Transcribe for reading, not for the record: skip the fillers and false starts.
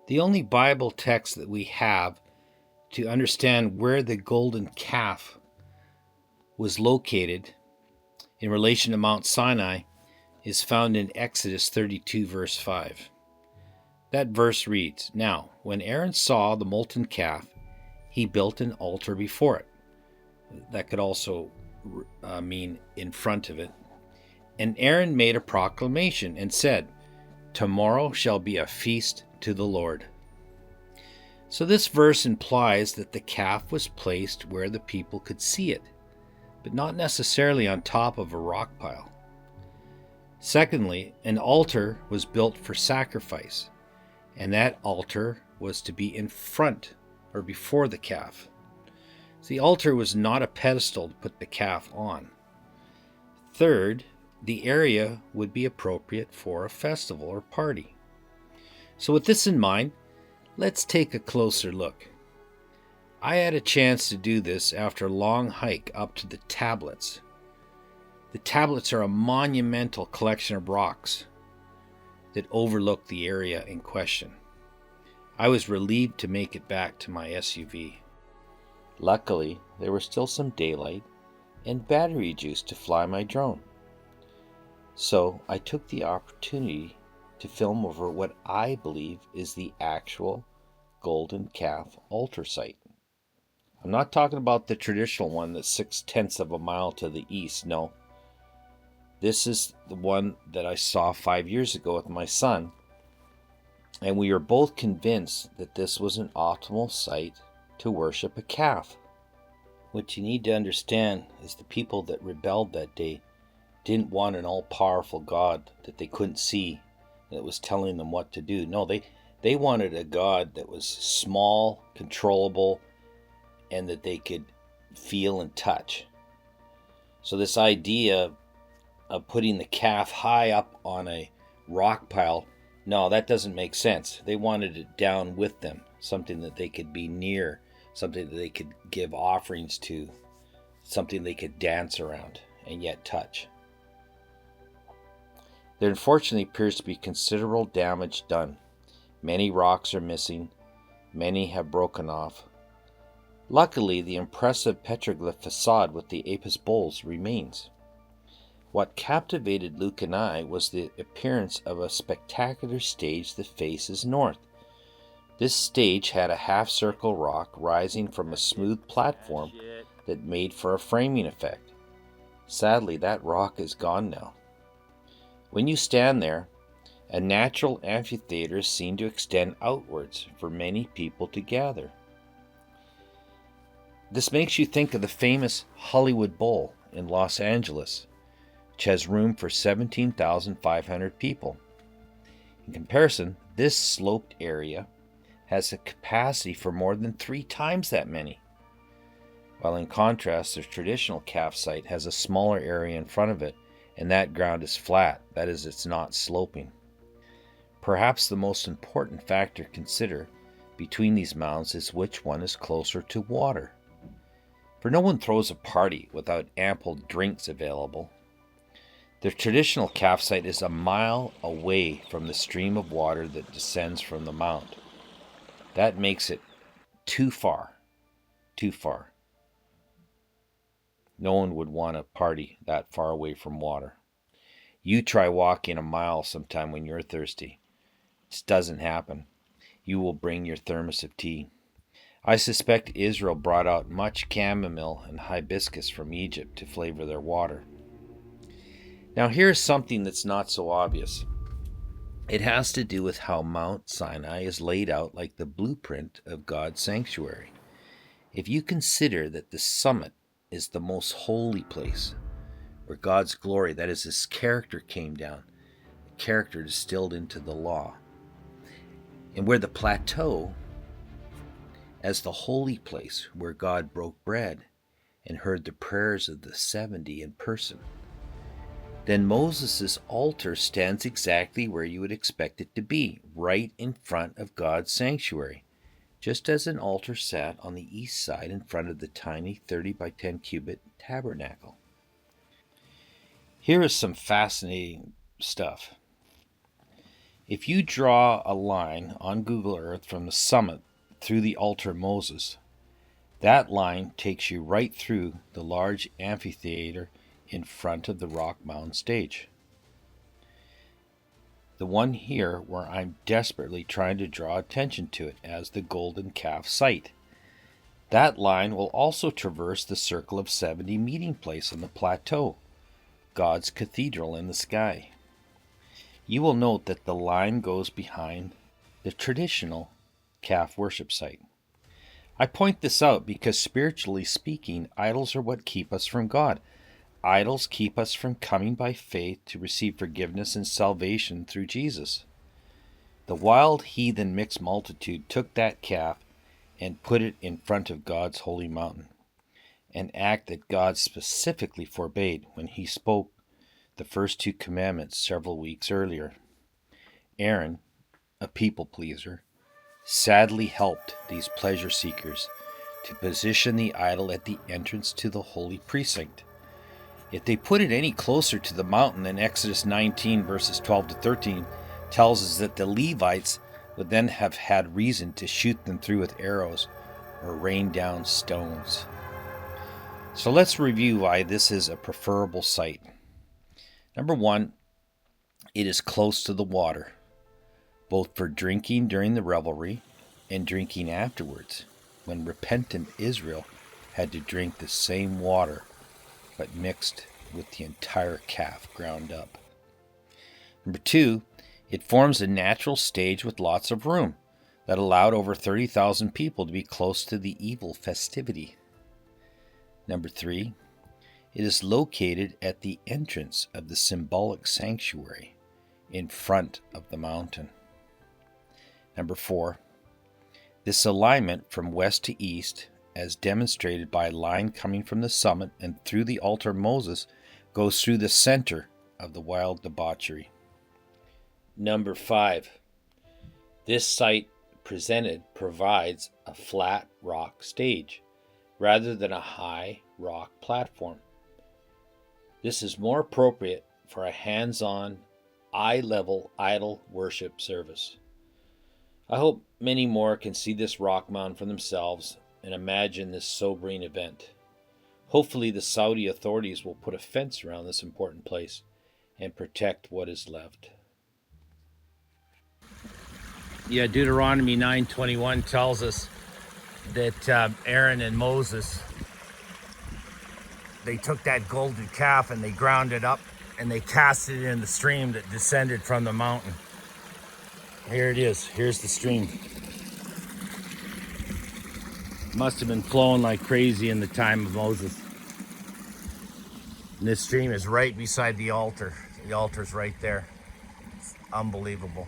The only Bible text that we have to understand where the golden calf was located in relation to Mount Sinai is found in Exodus 32, verse 5. That verse reads, "Now, when Aaron saw the molten calf, he built an altar before it." That could also mean in front of it. "And Aaron made a proclamation and said, 'Tomorrow shall be a feast to the Lord.'" So this verse implies that the calf was placed where the people could see it, but not necessarily on top of a rock pile. Secondly, an altar was built for sacrifice, and that altar was to be in front or before the calf. So the altar was not a pedestal to put the calf on. Third, the area would be appropriate for a festival or party. So with this in mind, let's take a closer look. I had a chance to do this after a long hike up to the tablets. The tablets are a monumental collection of rocks that overlook the area in question. I was relieved to make it back to my SUV. Luckily, there was still some daylight and battery juice to fly my drone. So I took the opportunity to film over what I believe is the actual golden calf altar site. I'm not talking about the traditional one that's 6/10 of a mile to the east, no. This is the one that I saw 5 years ago with my son, and we were both convinced that this was an optimal site to worship a calf. What you need to understand is the people that rebelled that day didn't want an all-powerful God that they couldn't see, that was telling them what to do. No, they wanted a God that was small, controllable, and that they could feel and touch. So this idea of putting the calf high up on a rock pile, no, that doesn't make sense. They wanted it down with them, something that they could be near, something that they could give offerings to, something they could dance around and yet touch. There unfortunately appears to be considerable damage done. Many rocks are missing, many have broken off. Luckily, the impressive petroglyph facade with the Apis bowls remains. What captivated Luke and I was the appearance of a spectacular stage that faces north. This stage had a half-circle rock rising from a smooth platform that made for a framing effect. Sadly, that rock is gone now. When you stand there, a natural amphitheater seemed to extend outwards for many people to gather. This makes you think of the famous Hollywood Bowl in Los Angeles, which has room for 17,500 people. In comparison, this sloped area has a capacity for more than 3 times that many. While in contrast, the traditional calf site has a smaller area in front of it, and that ground is flat, that is, it's not sloping. Perhaps the most important factor to consider between these mounds is which one is closer to water. For no one throws a party without ample drinks available. The traditional calf site is a mile away from the stream of water that descends from the mount. That makes it too far. No one would want to party that far away from water. You try walking a mile sometime when you're thirsty. It doesn't happen. You will bring your thermos of tea. I suspect Israel brought out much chamomile and hibiscus from Egypt to flavor their water. Now here's something that's not so obvious. It has to do with how Mount Sinai is laid out like the blueprint of God's sanctuary. If you consider that the summit is the most holy place, where God's glory, that is, His character came down, the character distilled into the law, and where the plateau as the holy place where God broke bread and heard the prayers of the 70 in person, then Moses' altar stands exactly where you would expect it to be, right in front of God's sanctuary, just as an altar sat on the east side in front of the tiny 30 by 10 cubit tabernacle. Here is some fascinating stuff. If you draw a line on Google Earth from the summit through the altar of Moses, that line takes you right through the large amphitheater in front of the Rock Mountain stage. The one here where I'm desperately trying to draw attention to it as the golden calf site. That line will also traverse the Circle of 70 meeting place on the plateau, God's cathedral in the sky. You will note that the line goes behind the traditional calf worship site. I point this out because spiritually speaking, idols are what keep us from God. Idols keep us from coming by faith to receive forgiveness and salvation through Jesus. The wild heathen mixed multitude took that calf and put it in front of God's holy mountain, an act that God specifically forbade when he spoke the first 2 commandments several weeks earlier. Aaron, a people pleaser, sadly helped these pleasure seekers to position the idol at the entrance to the holy precinct. If they put it any closer to the mountain, then Exodus 19 verses 12 to 13 tells us that the Levites would then have had reason to shoot them through with arrows or rain down stones. So let's review why this is a preferable site. Number 1, it is close to the water, both for drinking during the revelry and drinking afterwards, when repentant Israel had to drink the same water, but mixed with the entire calf ground up. Number 2, it forms a natural stage with lots of room that allowed over 30,000 people to be close to the evil festivity. Number 3, it is located at the entrance of the symbolic sanctuary in front of the mountain. Number 4, this alignment from west to east, as demonstrated by a line coming from the summit and through the altar of Moses, goes through the center of the wild debauchery. Number 5, this site provides a flat rock stage rather than a high rock platform. This is more appropriate for a hands-on, eye-level idol worship service. I hope many more can see this rock mountain for themselves and imagine this sobering event. Hopefully the Saudi authorities will put a fence around this important place and protect what is left. Yeah, Deuteronomy 9:21 tells us that Aaron and Moses, they took that golden calf and they ground it up and they cast it in the stream that descended from the mountain. Here it is. Here's the stream. Must have been flowing like crazy in the time of Moses. And this stream is right beside the altar. The altar's right there. It's unbelievable.